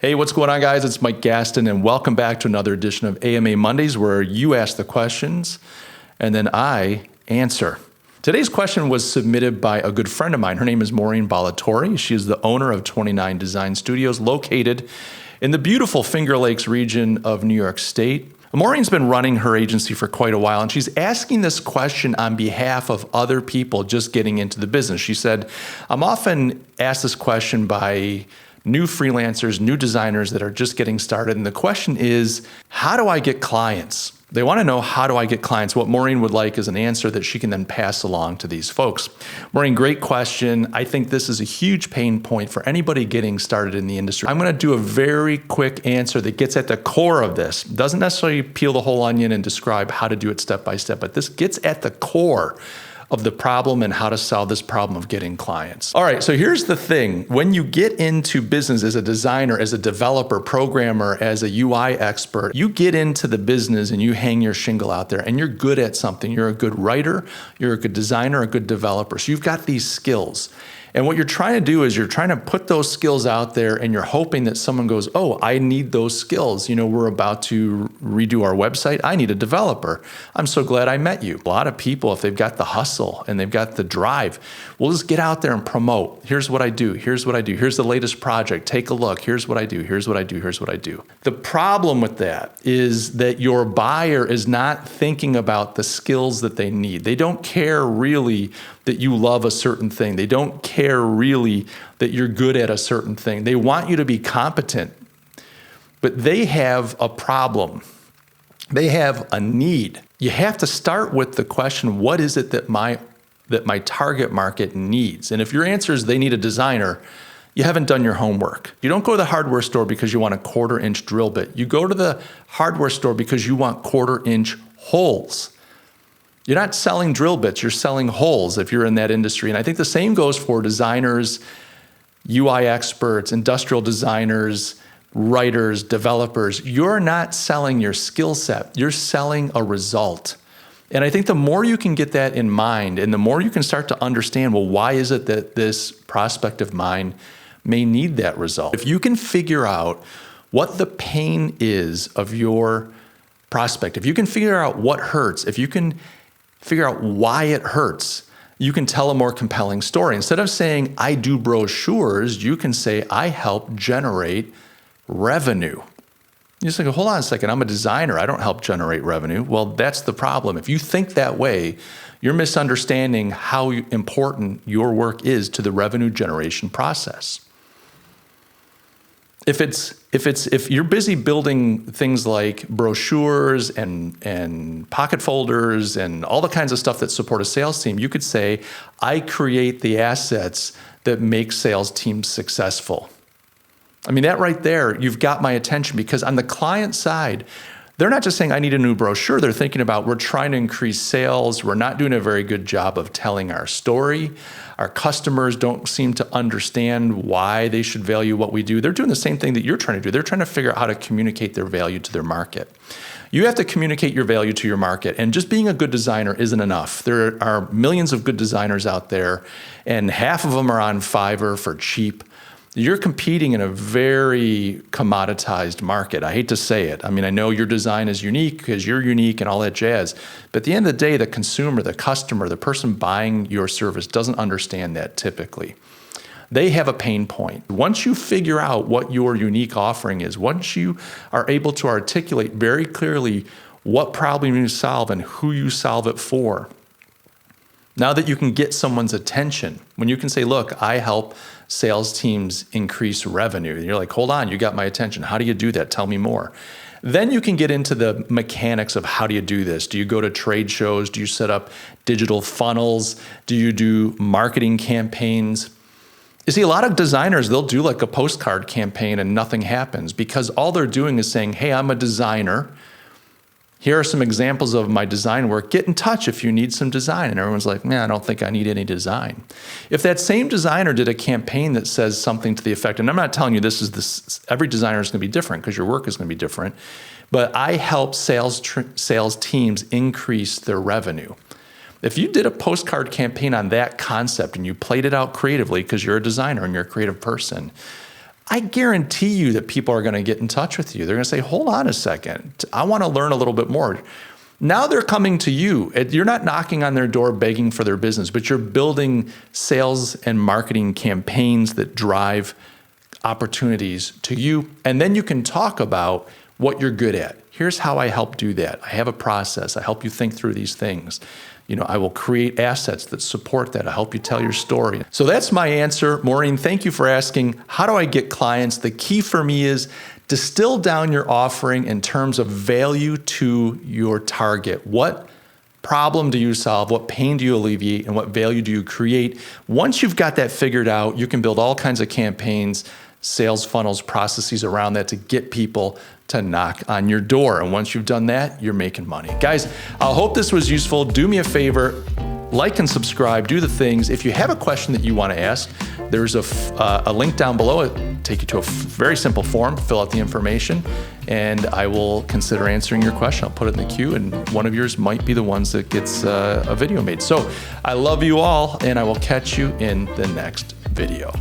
Hey, what's going on, guys? It's Mike Gastin, and welcome back to another edition of AMA Mondays, where you ask the questions and then I answer. Today's question was submitted by a good friend of mine. Her name is Maureen Ballatori. She is the owner of 29 Design Studios located in the beautiful Finger Lakes region of New York State. Maureen's been running her agency for quite a while, and she's asking this question on behalf of other people just getting into the business. She said, I'm often asked this question by new freelancers, new designers that are just getting started. And the question is, how do I get clients? They want to know, how do I get clients? What Maureen would like is an answer that she can then pass along to these folks. Maureen, great question. I think this is a huge pain point for anybody getting started in the industry. I'm going to do a very quick answer that gets at the core of this. Doesn't necessarily peel the whole onion and describe how to do it step by step, but this gets at the core of the problem and how to solve this problem of getting clients. All right, so here's the thing. When you get into business as a designer, as a developer, programmer, as a UI expert, you get into the business and you hang your shingle out there and you're good at something. You're a good writer, you're a good designer, a good developer. So you've got these skills. And what you're trying to do is you're trying to put those skills out there and you're hoping that someone goes, oh, I need those skills. You know, we're about to redo our website. I need a developer. I'm so glad I met you. A lot of people, if they've got the hustle and they've got the drive, we'll just get out there and promote. Here's what I do. Here's what I do. Here's the latest project. Take a look. Here's what I do. Here's what I do. Here's what I do. The problem with that is that your buyer is not thinking about the skills that they need. They don't care really that you love a certain thing. They don't care really that you're good at a certain thing. They want you to be competent, but they have a problem. They have a need. You have to start with the question, what is it that my target market needs? And if your answer is they need a designer, you haven't done your homework. You don't go to the hardware store because you want a 1/4-inch drill bit. You go to the hardware store because you want 1/4-inch holes. You're not selling drill bits, you're selling holes if you're in that industry. And I think the same goes for designers, UI experts, industrial designers, writers, developers. You're not selling your skill set, you're selling a result. And I think the more you can get that in mind and the more you can start to understand, well, why is it that this prospect of mine may need that result? If you can figure out what the pain is of your prospect, if you can figure out what hurts, if you can figure out why it hurts, you can tell a more compelling story. Instead of saying, I do brochures, you can say, I help generate revenue. You just like, hold on a second, I'm a designer, I don't help generate revenue. Well, that's the problem. If you think that way, you're misunderstanding how important your work is to the revenue generation process. If you're busy building things like brochures and pocket folders and all the kinds of stuff that support a sales team, you could say, I create the assets that make sales teams successful. I mean, that right there, you've got my attention, because on the client side, they're not just saying, I need a new brochure. They're thinking about, we're trying to increase sales. We're not doing a very good job of telling our story. Our customers don't seem to understand why they should value what we do. They're doing the same thing that you're trying to do. They're trying to figure out how to communicate their value to their market. You have to communicate your value to your market, and just being a good designer isn't enough. There are millions of good designers out there, and half of them are on Fiverr for cheap. You're competing in a very commoditized market. I hate to say it. I mean, I know your design is unique because you're unique and all that jazz. But at the end of the day, the consumer, the customer, the person buying your service doesn't understand that typically. They have a pain point. Once you figure out what your unique offering is, once you are able to articulate very clearly what problem you solve and who you solve it for, now that you can get someone's attention, when you can say, look, I help sales teams increase revenue. And you're like, hold on, you got my attention. How do you do that? Tell me more. Then you can get into the mechanics of how do you do this? Do you go to trade shows? Do you set up digital funnels? Do you do marketing campaigns? You see, a lot of designers, they'll do like a postcard campaign and nothing happens, because all they're doing is saying, hey, I'm a designer. Here are some examples of my design work. Get in touch if you need some design. And everyone's like, man, I don't think I need any design. If that same designer did a campaign that says something to the effect, and I'm not telling you every designer is going to be different because your work is going to be different, but I help sales teams increase their revenue. If you did a postcard campaign on that concept and you played it out creatively because you're a designer and you're a creative person, I guarantee you that people are going to get in touch with you. They're going to say, hold on a second, I want to learn a little bit more. Now they're coming to you. You're not knocking on their door begging for their business, but you're building sales and marketing campaigns that drive opportunities to you. And then you can talk about what you're good at. Here's how I help do that. I have a process. I help you think through these things. I will create assets that support that. I help you tell your story. So that's my answer. Maureen, thank you for asking, how do I get clients? The key for me is distill down your offering in terms of value to your target. What problem do you solve? What pain do you alleviate? And what value do you create? Once you've got that figured out, you can build all kinds of campaigns, sales funnels, processes around that to get people to knock on your door. And once you've done that, you're making money. Guys, I hope this was useful. Do me a favor, like and subscribe, do the things. If you have a question that you want to ask, there's a link down below. It'll take you to a very simple form, fill out the information, and I will consider answering your question. I'll put it in the queue, and one of yours might be the ones that gets a video made. So I love you all, and I will catch you in the next video.